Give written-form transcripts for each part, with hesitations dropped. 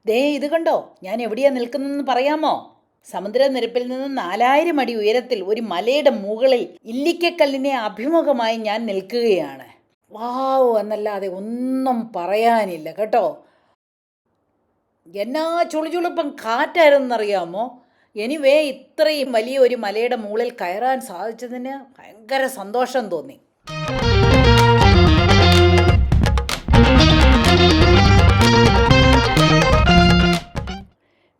ദേ ഇത് കണ്ടോ, ഞാൻ എവിടെയാ നിൽക്കുന്നതെന്ന് പറയാമോ? സമുദ്രനിരപ്പിൽ നിന്ന് 4000 അടി ഉയരത്തിൽ ഒരു മലയുടെ മുകളിൽ ഇല്ലിക്കക്കല്ലിനെ അഭിമുഖമായി ഞാൻ നിൽക്കുകയാണ്. വാവ് എന്നല്ലാതെ ഒന്നും പറയാനില്ല കേട്ടോ. എന്നാ ചുളുചുളുപ്പം കാറ്റായിരുന്നറിയാമോ? എനിവേ ഇത്രയും വലിയ ഒരു മലയുടെ മുകളിൽ കയറാൻ സാധിച്ചതിന് ഭയങ്കര സന്തോഷം തോന്നി.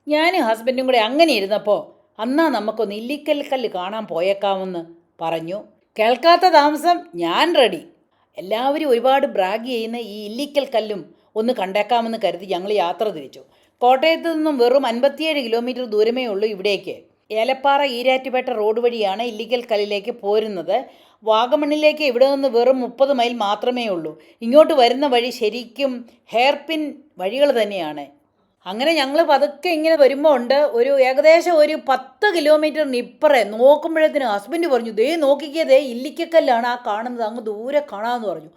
ഞാനും ഹസ്ബൻഡും കൂടെ അങ്ങനെ ഇരുന്നപ്പോൾ അന്നാ നമുക്കൊന്ന് ഇല്ലിക്കൽ കല്ല് കാണാൻ പോയേക്കാമെന്ന് പറഞ്ഞു. കേൾക്കാത്ത താമസം ഞാൻ റെഡി. എല്ലാവരും ഒരുപാട് ബ്രാഗ് ചെയ്യുന്ന ഈ ഇല്ലിക്കൽ കല്ലും ഒന്ന് കണ്ടേക്കാമെന്ന് കരുതി ഞങ്ങൾ യാത്ര തിരിച്ചു. കോട്ടയത്ത് നിന്നും വെറും 57 കിലോമീറ്റർ ദൂരമേ ഉള്ളൂ ഇവിടേക്ക്. ഏലപ്പാറ ഈരാറ്റുപേട്ട റോഡ് വഴിയാണ് ഇല്ലിക്കൽ കല്ലിലേക്ക് പോരുന്നത്. വാഗമണ്ണിലേക്ക് ഇവിടെ നിന്ന് വെറും 30 മൈൽ മാത്രമേ ഉള്ളൂ. ഇങ്ങോട്ട് വരുന്ന വഴി ശരിക്കും ഹെയർപിൻ വഴികൾ തന്നെയാണ്. അങ്ങനെ ഞങ്ങൾ പതുക്കെ ഇങ്ങനെ വരുമ്പോൾ ഉണ്ട് ഏകദേശം ഒരു 10 കിലോമീറ്ററിന് ഇപ്പറേ നോക്കുമ്പോഴത്തേന് ഹസ്ബൻഡ് പറഞ്ഞു, ദേ നോക്കിക്കേ, ദേ ഇല്ലിക്കക്കല്ലാണ് ആ കാണുന്നത്, അങ്ങ് ദൂരെ കാണാമെന്ന് പറഞ്ഞു.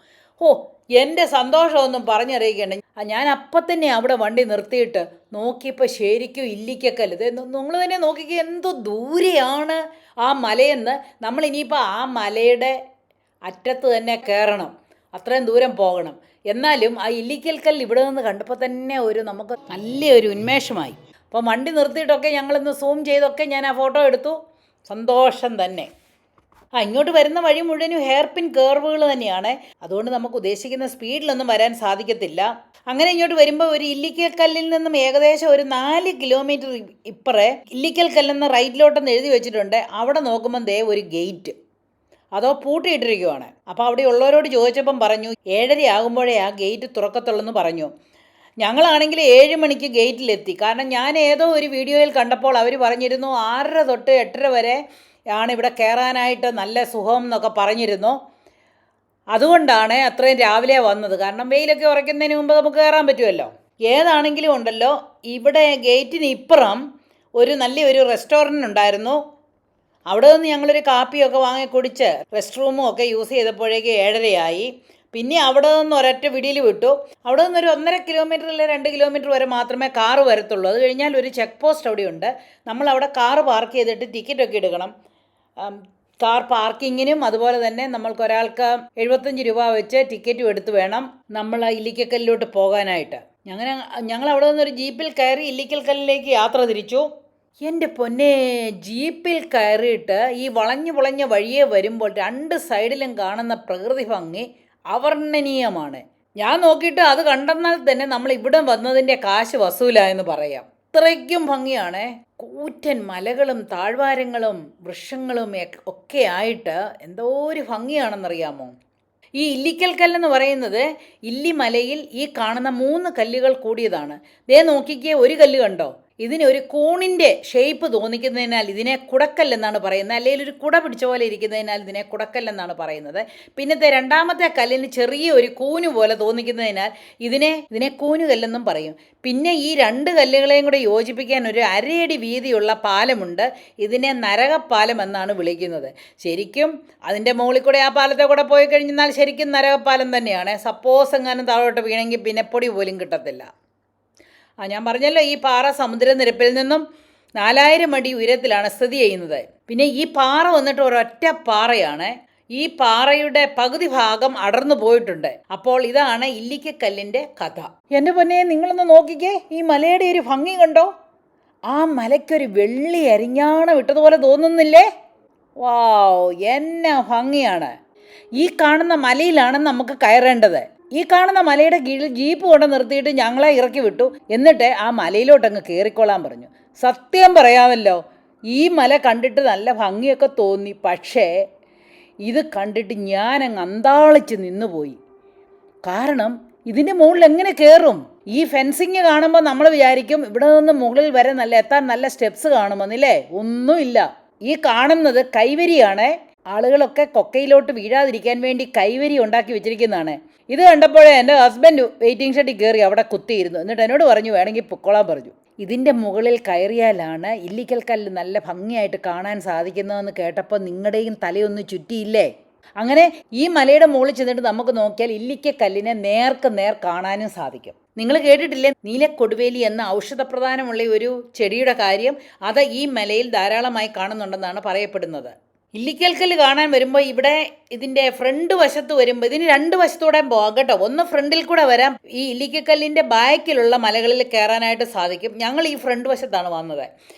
എൻ്റെ സന്തോഷമൊന്നും പറഞ്ഞറിയിക്കണ്ട. ഞാൻ അപ്പം തന്നെ അവിടെ വണ്ടി നിർത്തിയിട്ട് നോക്കിയപ്പോൾ ശരിക്കും ഇല്ലിക്കക്കല്ല്. ഇത് നിങ്ങൾ തന്നെ നോക്കിക്കേ, എന്തോ ദൂരെയാണ് ആ മലയെന്ന്. നമ്മളിനിയിപ്പോൾ ആ മലയുടെ അറ്റത്ത് തന്നെ കയറണം, അത്രയും ദൂരം പോകണം. എന്നാലും ആ ഇല്ലിക്കൽ കല്ല് ഇവിടെ നിന്ന് കണ്ടപ്പോൾ തന്നെ നമുക്ക് നല്ലൊരു ഉന്മേഷമായി. അപ്പോൾ വണ്ടി നിർത്തിയിട്ടൊക്കെ ഞങ്ങളിന്ന് സൂം ചെയ്തൊക്കെ ഞാൻ ആ ഫോട്ടോ എടുത്തു. സന്തോഷം തന്നെ. ഇങ്ങോട്ട് വരുന്ന വഴി മുഴുവനും ഹെയർപിൻ കേർവുകൾ തന്നെയാണ്. അതുകൊണ്ട് നമുക്ക് ഉദ്ദേശിക്കുന്ന സ്പീഡിലൊന്നും വരാൻ സാധിക്കത്തില്ല. അങ്ങനെ ഇങ്ങോട്ട് വരുമ്പോൾ ഒരു ഇല്ലിക്കൽ കല്ലിൽ നിന്നും ഏകദേശം ഒരു 4 കിലോമീറ്റർ ഇപ്പറേ ഇല്ലിക്കൽ കല്ലെന്ന് റൈറ്റിലോട്ടെന്ന് എഴുതി വെച്ചിട്ടുണ്ട്. അവിടെ നോക്കുമ്പോൾ ദേ ഒരു ഗേറ്റ്, അതോ പൂട്ടിയിട്ടിരിക്കുവാണ്. അപ്പോൾ അവിടെ ഉള്ളവരോട് ചോദിച്ചപ്പം പറഞ്ഞു 7:30 ആകുമ്പോഴേ ആ ഗേറ്റ് തുറക്കത്തുള്ളെന്ന് പറഞ്ഞു. ഞങ്ങളാണെങ്കിൽ 7 മണിക്ക് ഗേറ്റിലെത്തി. കാരണം ഞാൻ ഏതോ ഒരു വീഡിയോയിൽ കണ്ടപ്പോൾ അവർ പറഞ്ഞിരുന്നു 6:30 തൊട്ട് 8:30 വരെ ആണ് ഇവിടെ കയറാനായിട്ട് നല്ല സുഖം എന്നൊക്കെ പറഞ്ഞിരുന്നു. അതുകൊണ്ടാണ് അത്രയും രാവിലെ വന്നത്. കാരണം വെയിലൊക്കെ ഉറയ്ക്കുന്നതിന് മുമ്പ് നമുക്ക് കയറാൻ പറ്റുമല്ലോ. ഏതാണെങ്കിലും ഉണ്ടല്ലോ, ഇവിടെ ഗേറ്റിന് ഇപ്പുറം നല്ലൊരു റെസ്റ്റോറൻറ്റ് ഉണ്ടായിരുന്നു. അവിടെ നിന്ന് ഞങ്ങളൊരു കാപ്പിയൊക്കെ വാങ്ങി കുടിച്ച് റെസ്റ്റ് റൂമും ഒക്കെ യൂസ് ചെയ്തപ്പോഴേക്ക് 7:30 ആയി. പിന്നെ അവിടെ നിന്ന് ഒരൊറ്റ വിടിയിൽ വിട്ടു. അവിടെ നിന്നൊരു 1.5 കിലോമീറ്റർ അല്ലെ 2 കിലോമീറ്റർ വരെ മാത്രമേ കാറ് വരത്തുള്ളൂ. അത് കഴിഞ്ഞാൽ ഒരു ചെക്ക് പോസ്റ്റ് അവിടെയുണ്ട്. നമ്മളവിടെ കാറ് പാർക്ക് ചെയ്തിട്ട് ടിക്കറ്റൊക്കെ എടുക്കണം. കാർ പാർക്കിങ്ങിനും അതുപോലെ തന്നെ നമ്മൾക്കൊരാൾക്ക് 75 രൂപ വെച്ച് ടിക്കറ്റും എടുത്ത് വേണം നമ്മൾ ആ ഇല്ലിക്കക്കല്ലിലോട്ട് പോകാനായിട്ട്. ഞങ്ങൾ അവിടെ നിന്നൊരു ജീപ്പിൽ കയറി ഇല്ലിക്കൽ കല്ലിലേക്ക് യാത്ര തിരിച്ചു. എൻ്റെ പൊന്നെ, ജീപ്പിൽ കയറിയിട്ട് ഈ വളഞ്ഞ വഴിയെ വരുമ്പോൾ 2 സൈഡിലും കാണുന്ന പ്രകൃതി ഭംഗി അവർണ്ണനീയമാണ്. ഞാൻ നോക്കിയിട്ട് അത് കണ്ടെന്നാൽ തന്നെ നമ്മൾ ഇവിടെ വന്നതിൻ്റെ കാശ് വസൂലായെന്ന് പറയാം. അത്രയ്ക്കും ഭംഗിയാണ്. കൂറ്റൻ മലകളും താഴ്വാരങ്ങളും വൃക്ഷങ്ങളും ഒക്കെ ആയിട്ട് എന്തോ ഒരു ഭംഗിയാണെന്നറിയാമോ. ഈ ഇല്ലിക്കൽ കല്ലെന്ന് പറയുന്നത് ഇല്ലിമലയിൽ ഈ കാണുന്ന 3 കല്ലുകൾ കൂടിയതാണ്. ദേ നോക്കിക്കേ, ഒരു കല്ല് കണ്ടോ? ഇതിനൊരു കൂണിൻ്റെ ഷേപ്പ് തോന്നിക്കുന്നതിനാൽ ഇതിനെ കുടക്കല്ലെന്നാണ് പറയുന്നത്. അല്ലെങ്കിൽ ഒരു കുട പിടിച്ച പോലെ ഇരിക്കുന്നതിനാൽ ഇതിനെ കുടക്കല്ലെന്നാണ് പറയുന്നത്. പിന്നത്തെ രണ്ടാമത്തെ കല്ലിന് ചെറിയ ഒരു കൂന് പോലെ തോന്നിക്കുന്നതിനാൽ ഇതിനെ കൂനുകല്ലെന്നും പറയും. പിന്നെ ഈ 2 കല്ലുകളെയും കൂടെ യോജിപ്പിക്കാൻ ഒരു 1/2 അടി വീതിയുള്ള പാലമുണ്ട്. ഇതിനെ നരകപ്പാലം എന്നാണ് വിളിക്കുന്നത്. ശരിക്കും അതിൻ്റെ മുകളിൽ കൂടെ ആ പാലത്തെ കൂടെ പോയി കഴിഞ്ഞാൽ ശരിക്കും നരകപ്പാലം തന്നെയാണ്. സപ്പോസ് എങ്ങാനും താഴോട്ട് വീണെങ്കിൽ പിന്നെ പൊടി പോലും കിട്ടത്തില്ല. ഞാൻ പറഞ്ഞല്ലോ, ഈ പാറ സമുദ്രനിരപ്പിൽ നിന്നും 4000 അടി ഉയരത്തിലാണ് സ്ഥിതി ചെയ്യുന്നത്. പിന്നെ ഈ പാറ വന്നിട്ട് ഒരൊറ്റ പാറയാണ്. ഈ പാറയുടെ പകുതി ഭാഗം അടർന്നു പോയിട്ടുണ്ട്. അപ്പോൾ ഇതാണ് ഇല്ലിക്കക്കല്ലിൻ്റെ കഥ. എൻ്റെ പൊന്നെ, നിങ്ങളൊന്ന് നോക്കിക്കേ, ഈ മലയുടെ ഒരു ഭംഗി കണ്ടോ? ആ മലയ്ക്കൊരു വെള്ളി അരിഞ്ഞാണം ഇട്ടതുപോലെ തോന്നുന്നില്ലേ? വാവ്, എന്നാ ഭംഗിയാണ്. ഈ കാണുന്ന മലയിലാണ് നമുക്ക് കയറേണ്ടത്. ഈ കാണുന്ന മലയുടെ കീഴിൽ ജീപ്പ് കൊണ്ട് നിർത്തിയിട്ട് ഞങ്ങളെ ഇറക്കി വിട്ടു. എന്നിട്ട് ആ മലയിലോട്ടങ്ങ് കയറിക്കൊള്ളാൻ പറഞ്ഞു. സത്യം പറയാമല്ലോ, ഈ മല കണ്ടിട്ട് നല്ല ഭംഗിയൊക്കെ തോന്നി. പക്ഷേ ഇത് കണ്ടിട്ട് ഞാനങ്ങ് അന്താളിച്ച് നിന്നുപോയി. കാരണം ഇതിൻ്റെ മുകളിൽ എങ്ങനെ കയറും? ഈ ഫെൻസിങ് കാണുമ്പോൾ നമ്മൾ വിചാരിക്കും ഇവിടെ നിന്ന് മുകളിൽ വരെ എത്താൻ നല്ല സ്റ്റെപ്സ് കാണുമെന്നില്ലേ? ഒന്നുമില്ല. ഈ കാണുന്നത് കൈവരിയാണ്. ആളുകളൊക്കെ കൊക്കയിലോട്ട് വീഴാതിരിക്കാൻ വേണ്ടി കൈവരി ഉണ്ടാക്കി വെച്ചിരിക്കുന്നതാണ്. ഇത് കണ്ടപ്പോഴേ എൻ്റെ ഹസ്ബൻഡ് വെയിറ്റിംഗ് ഷെഡിൽ കയറി അവിടെ കുത്തിയിരുന്നു. എന്നിട്ട് എന്നോട് പറഞ്ഞു വേണമെങ്കിൽ പൊക്കോളാൻ പറഞ്ഞു. ഇതിൻ്റെ മുകളിൽ കയറിയാലാണ് ഇല്ലിക്കൽ കല്ല് നല്ല ഭംഗിയായിട്ട് കാണാൻ സാധിക്കുന്നതെന്ന് കേട്ടപ്പോൾ നിങ്ങളുടെയും തലയൊന്ന് ചുറ്റിയില്ലേ? അങ്ങനെ ഈ മലയുടെ മുകളിൽ ചെന്നിട്ട് നമുക്ക് നോക്കിയാൽ ഇല്ലിക്കൽ കല്ലിനെ നേർക്ക് നേർ കാണാനും സാധിക്കും. നിങ്ങൾ കേട്ടിട്ടില്ലേ നീലക്കൊടുവേലി എന്ന ഔഷധപ്രധാനമുള്ള ഒരു ചെടിയുടെ കാര്യം? അത് ഈ മലയിൽ ധാരാളമായി കാണുന്നുണ്ടെന്നാണ് പറയപ്പെടുന്നത്. ഇല്ലിക്കൽക്കല്ല് കാണാൻ വരുമ്പോൾ ഇവിടെ ഇതിൻ്റെ ഫ്രണ്ട് വശത്ത് വരുമ്പോൾ ഇതിന് രണ്ട് വശത്തൂടെ പോകാം കേട്ടോ. ഒന്ന് ഫ്രണ്ടിൽ കൂടെ വരാം. ഈ ഇല്ലിക്കൽക്കല്ലിൻ്റെ ബാക്കിലുള്ള മലകളിൽ കയറാനായിട്ട് സാധിക്കും. ഞങ്ങൾ ഈ ഫ്രണ്ട് വശത്താണ് വന്നത്.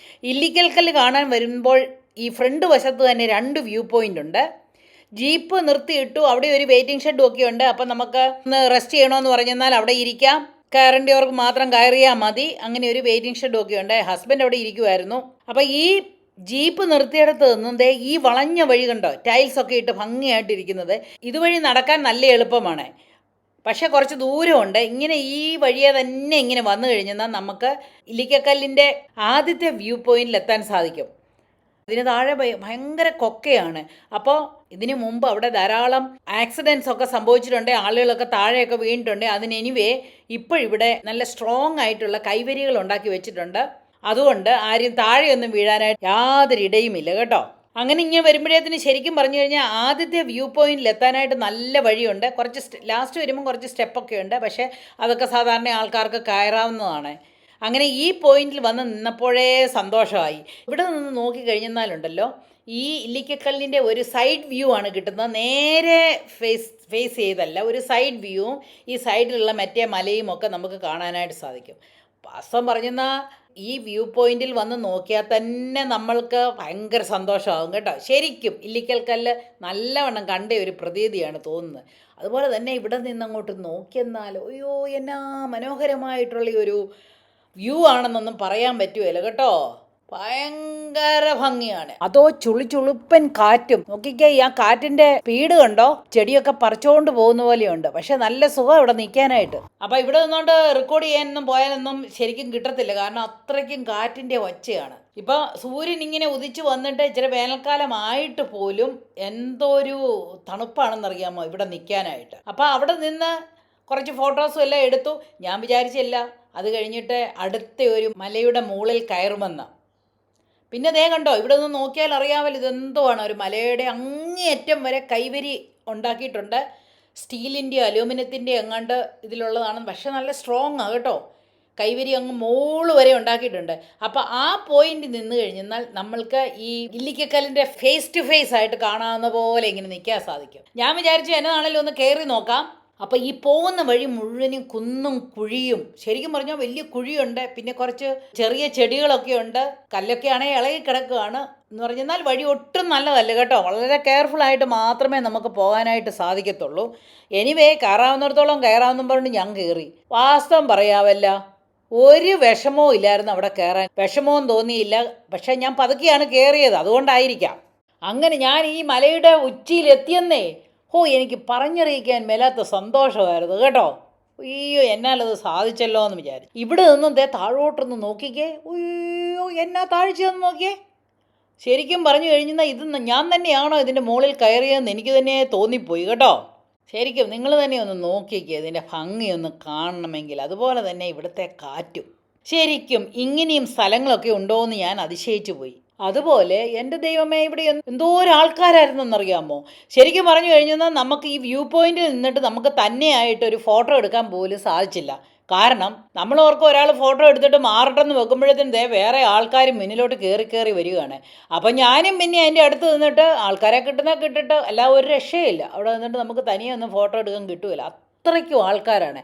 ഇല്ലിക്കൽക്കല്ല് കാണാൻ വരുമ്പോൾ ഈ ഫ്രണ്ട് വശത്ത് തന്നെ 2 വ്യൂ പോയിൻ്റ് ഉണ്ട്. ജീപ്പ് നിർത്തിയിട്ടു. അവിടെ ഒരു വെയിറ്റിംഗ് ഷെഡും ഒക്കെ ഉണ്ട്. അപ്പം നമുക്ക് ഒന്ന് റെസ്റ്റ് ചെയ്യണമെന്ന് പറഞ്ഞെന്നാൽ അവിടെ ഇരിക്കാം. കയറേണ്ടിയവർക്ക് മാത്രം കയറിയാൽ മതി. അങ്ങനെ ഒരു വെയിറ്റിംഗ് ഷെഡും ഒക്കെ ഉണ്ട്. ഹസ്ബൻഡ് അവിടെ ഇരിക്കുമായിരുന്നു. അപ്പോൾ ഈ ജീപ്പ് നിർത്തിയിടത്ത് നിന്നും ഈ വളഞ്ഞ വഴി കണ്ടോ, ടൈൽസ് ഒക്കെ ഇട്ട് ഭംഗിയായിട്ടിരിക്കുന്നത്. ഇതുവഴി നടക്കാൻ നല്ല എളുപ്പമാണ്. പക്ഷേ കുറച്ച് ദൂരമുണ്ട്. ഇങ്ങനെ ഈ വഴിയെ തന്നെ ഇങ്ങനെ വന്നു കഴിഞ്ഞാൽ നമുക്ക് ഇല്ലിക്കക്കല്ലിൻ്റെ ആദ്യത്തെ വ്യൂ പോയിന്റിൽ എത്താൻ സാധിക്കും. ഇതിന് താഴെ ഭയങ്കര കൊക്കയാണ്. അപ്പോൾ ഇതിനു മുമ്പ് അവിടെ ധാരാളം ആക്സിഡൻസ് ഒക്കെ സംഭവിച്ചിട്ടുണ്ട്. ആളുകളൊക്കെ താഴെയൊക്കെ വീണിട്ടുണ്ട്. അതിന് ഇപ്പോഴിവിടെ നല്ല സ്ട്രോങ് ആയിട്ടുള്ള കൈവരികൾ ഉണ്ടാക്കി വെച്ചിട്ടുണ്ട്. അതുകൊണ്ട് ആരും താഴെയൊന്നും വീഴാനായിട്ട് യാതൊരു ഇടയുമില്ല കേട്ടോ. അങ്ങനെ ഇങ്ങനെ വരുമ്പോഴേത്തിന് ശരിക്കും പറഞ്ഞു കഴിഞ്ഞാൽ ആദ്യത്തെ വ്യൂ പോയിന്റിൽ എത്താനായിട്ട് നല്ല വഴിയുണ്ട്. കുറച്ച് ലാസ്റ്റ് വരുമ്പോൾ കുറച്ച് സ്റ്റെപ്പൊക്കെ ഉണ്ട്. പക്ഷേ അതൊക്കെ സാധാരണ ആൾക്കാർക്ക് കയറാവുന്നതാണ്. അങ്ങനെ ഈ പോയിന്റിൽ വന്ന് നിന്നപ്പോഴേ സന്തോഷമായി. ഇവിടെ നിന്ന് നോക്കിക്കഴിഞ്ഞാലുണ്ടല്ലോ ഈ ഇല്ലിക്കക്കല്ലിൻ്റെ ഒരു സൈഡ് വ്യൂ ആണ് കിട്ടുന്നത്. നേരെ ഫേസ് ചെയ്തല്ല, ഒരു സൈഡ് വ്യൂവും ഈ സൈഡിലുള്ള മറ്റേ മലയും ഒക്കെ നമുക്ക് കാണാനായിട്ട് സാധിക്കും. വാസ്തവം പറഞ്ഞെന്നാൽ ഈ വ്യൂ പോയിന്റിൽ വന്ന് നോക്കിയാൽ തന്നെ നമ്മൾക്ക് ഭയങ്കര സന്തോഷമാകും കേട്ടോ. ശരിക്കും ഇല്ലിക്കൽക്കല്ല് നല്ലവണ്ണം കണ്ട ഒരു പ്രതീതിയാണ് തോന്നുന്നത്. അതുപോലെ തന്നെ ഇവിടെ നിന്നങ്ങോട്ട് നോക്കിയെന്നാൽ അയ്യോ എന്നാ മനോഹരമായിട്ടുള്ള ഒരു വ്യൂ ആണെന്നൊന്നും പറയാൻ പറ്റുമല്ലോ കേട്ടോ. ഭയങ്കര ഭംഗിയാണ്. അതോ ചുളുപ്പൻ കാറ്റും. നോക്കിക്കേ, ആ കാറ്റിന്റെ സ്പീഡ് കണ്ടോ. ചെടിയൊക്കെ പറിച്ചുകൊണ്ട് പോകുന്ന പോലെയുണ്ട്. പക്ഷെ നല്ല സുഖം ഇവിടെ നിൽക്കാനായിട്ട്. അപ്പം ഇവിടെ നിന്നുകൊണ്ട് റെക്കോർഡ് ചെയ്യാനൊന്നും പോയാലൊന്നും ശരിക്കും കിട്ടത്തില്ല. കാരണം അത്രയ്ക്കും കാറ്റിന്റെ ഒച്ചയാണ്. ഇപ്പം സൂര്യൻ ഇങ്ങനെ ഉദിച്ചു വന്നിട്ട് ഇച്ചിരി വേനൽക്കാലമായിട്ട് പോലും എന്തോരു തണുപ്പാണെന്നറിയാമോ ഇവിടെ നിൽക്കാനായിട്ട്. അപ്പം അവിടെ നിന്ന് കുറച്ച് ഫോട്ടോസും എല്ലാം എടുത്തു. ഞാൻ വിചാരിച്ചില്ല അത് കഴിഞ്ഞിട്ട് അടുത്ത ഒരു മലയുടെ മുകളിൽ കയറുമെന്ന്. പിന്നെ ദേ കണ്ടോ, ഇവിടെ നിന്ന് നോക്കിയാൽ അറിയാമല്ലോ ഇതെന്തോ ആണ്. ഒരു മലയുടെ അങ്ങേയറ്റം വരെ കൈവരി ഉണ്ടാക്കിയിട്ടുണ്ട്. സ്റ്റീലിൻ്റെ അലൂമിനിയത്തിൻ്റെ എങ്ങാണ്ട് ഇതിലുള്ളതാണ്. പക്ഷെ നല്ല സ്ട്രോങ് ആണ് കേട്ടോ. കൈവരി അങ്ങ് മോള് വരെ ഉണ്ടാക്കിയിട്ടുണ്ട്. അപ്പോൾ ആ പോയിന്റ് നിന്ന് കഴിഞ്ഞാൽ നമ്മൾക്ക് ഈ ഇല്ലിക്കക്കല്ലിൻ്റെ ഫേസ് ടു ഫേസ് ആയിട്ട് കാണാവുന്ന പോലെ ഇങ്ങനെ നിൽക്കാൻ സാധിക്കും. ഞാൻ വിചാരിച്ചു എന്നതാണല്ലോ ഒന്ന് കയറി നോക്കാം. അപ്പോൾ ഈ പോകുന്ന വഴി മുഴുവനും കുന്നും കുഴിയും. ശരിക്കും പറഞ്ഞാൽ വലിയ കുഴിയുണ്ട്. പിന്നെ കുറച്ച് ചെറിയ ചെടികളൊക്കെ ഉണ്ട്. കല്ലൊക്കെ ആണെങ്കിൽ ഇളകി കിടക്കുകയാണ് എന്ന് പറഞ്ഞാൽ വഴി ഒട്ടും നല്ലതല്ല കേട്ടോ. വളരെ കെയർഫുള്ളായിട്ട് മാത്രമേ നമുക്ക് പോകാനായിട്ട് സാധിക്കത്തുള്ളൂ. എനിവേ കയറാവുന്നിടത്തോളം കയറാമെന്നും പറഞ്ഞിട്ട് ഞാൻ കയറി. വാസ്തവം പറയാവല്ല, ഒരു വിഷമവും ഇല്ലായിരുന്നു അവിടെ കയറാൻ. വിഷമവും തോന്നിയില്ല. പക്ഷേ ഞാൻ പതുക്കെയാണ് കയറിയത്, അതുകൊണ്ടായിരിക്കാം. അങ്ങനെ ഞാൻ ഈ മലയുടെ ഉച്ചിയിലെത്തിയെന്നേ. എനിക്ക് പറഞ്ഞറിയിക്കാൻ മേലാത്ത സന്തോഷമായിരുന്നു കേട്ടോ. അയ്യോ എന്നാലത് സാധിച്ചല്ലോ എന്ന് വിചാരിച്ചു. ഇവിടെ നിന്നും താഴോട്ടൊന്ന് നോക്കിക്കേ. അയ്യോ എന്നാ താഴ്ചയൊന്ന് നോക്കിയേ. ശരിക്കും പറഞ്ഞു കഴിഞ്ഞാൽ ഇത് ഞാൻ തന്നെയാണോ ഇതിൻ്റെ മുകളിൽ കയറിയതെന്ന് എനിക്ക് തന്നെ തോന്നിപ്പോയി കേട്ടോ. ശരിക്കും നിങ്ങൾ തന്നെ ഒന്ന് നോക്കിക്കേ, ഇതിൻ്റെ ഭംഗിയൊന്ന് കാണണമെങ്കിൽ. അതുപോലെ തന്നെ ഇവിടുത്തെ കാറ്റും. ശരിക്കും ഇങ്ങനെയും സ്ഥലങ്ങളൊക്കെ ഉണ്ടോ എന്ന് ഞാൻ അതിശയിച്ചു പോയി. അതുപോലെ എൻ്റെ ദൈവമേ, ഇവിടെ എന്തോരാൾക്കാരായിരുന്നെന്നറിയാമോ. ശരിക്കും പറഞ്ഞു കഴിഞ്ഞാൽ നമുക്ക് ഈ വ്യൂ പോയിന്റിൽ നിന്നിട്ട് നമുക്ക് തന്നെയായിട്ട് ഒരു ഫോട്ടോ എടുക്കാൻ പോലും സാധിച്ചില്ല. കാരണം നമ്മൾ ഓർക്കും ഒരാൾ ഫോട്ടോ എടുത്തിട്ട് മാറട്ടെന്ന് വെക്കുമ്പോഴത്തേന് വേറെ ആൾക്കാർ മുന്നിലോട്ട് കയറി വരികയാണ്. അപ്പം ഞാനും പിന്നെ അതിൻ്റെ അടുത്ത് നിന്നിട്ട് ആൾക്കാരെ കിട്ടിട്ട് അല്ല ഒരു രക്ഷയില്ല. അവിടെ നിന്നിട്ട് നമുക്ക് തനിയെ ഒന്നും ഫോട്ടോ എടുക്കാൻ കിട്ടുകയില്ല. അത്രയ്ക്കും ആൾക്കാരാണ്.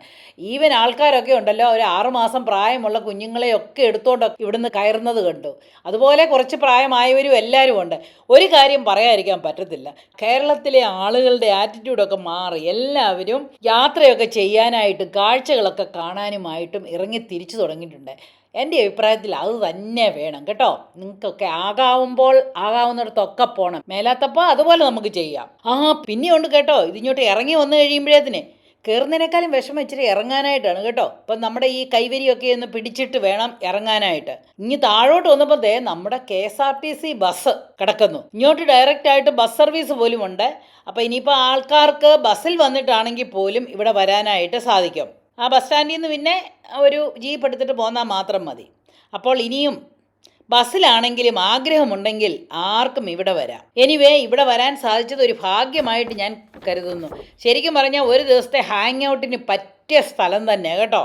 ഈവൻ ആൾക്കാരൊക്കെ ഉണ്ടല്ലോ, ഒരു 6 മാസം പ്രായമുള്ള കുഞ്ഞുങ്ങളെയൊക്കെ എടുത്തോണ്ടൊക്കെ ഇവിടുന്ന് കയറുന്നത് കണ്ടു. അതുപോലെ കുറച്ച് പ്രായമായവരും എല്ലാവരും ഉണ്ട്. ഒരു കാര്യം പറയാതിരിക്കാൻ പറ്റത്തില്ല, കേരളത്തിലെ ആളുകളുടെ ആറ്റിറ്റ്യൂഡൊക്കെ മാറി. എല്ലാവരും യാത്രയൊക്കെ ചെയ്യാനായിട്ടും കാഴ്ചകളൊക്കെ കാണാനുമായിട്ടും ഇറങ്ങി തിരിച്ചു തുടങ്ങിയിട്ടുണ്ട്. എൻ്റെ അഭിപ്രായത്തിൽ അത് തന്നെ വേണം കേട്ടോ. നിങ്ങൾക്കൊക്കെ ആകാവുന്നിടത്തൊക്കെ പോകണം. മേലാത്തപ്പോൾ അതുപോലെ നമുക്ക് ചെയ്യാം. പിന്നെയുണ്ട് കേട്ടോ, ഇതിങ്ങോട്ട് ഇറങ്ങി വന്നു കഴിയുമ്പോഴേത്തിന് കയറുന്നതിനേക്കാളും വിഷമം ഇച്ചിരി ഇറങ്ങാനായിട്ടാണ് കേട്ടോ. അപ്പം നമ്മുടെ ഈ കൈവരിയൊക്കെ ഒന്ന് പിടിച്ചിട്ട് വേണം ഇറങ്ങാനായിട്ട്. ഇനി താഴോട്ട് വന്നപ്പോൾ നമ്മുടെ KSRTC ബസ് കിടക്കുന്നു. ഇങ്ങോട്ട് ഡയറക്റ്റായിട്ട് ബസ് സർവീസ് പോലും ഉണ്ട്. അപ്പോൾ ഇനിയിപ്പോൾ ആൾക്കാർക്ക് ബസ്സിൽ വന്നിട്ടാണെങ്കിൽ പോലും ഇവിടെ വരാനായിട്ട് സാധിക്കും. ആ ബസ് സ്റ്റാൻഡിൽ നിന്ന് പിന്നെ ഒരു ജീപ്പ് എടുത്തിട്ട് പോന്നാൽ മാത്രം മതി. അപ്പോൾ ഇനിയും ബസ്സിലാണെങ്കിലും ആഗ്രഹമുണ്ടെങ്കിൽ ആർക്കും ഇവിടെ വരാം. എനിവേ ഇവിടെ വരാൻ സാധിച്ചത് ഒരു ഭാഗ്യമായിട്ട് ഞാൻ കരുതുന്നു. ശരിക്കും പറഞ്ഞാൽ ഒരു ദിവസത്തെ ഹാങ് ഔട്ടിന് പറ്റിയ സ്ഥലം തന്നെ കേട്ടോ.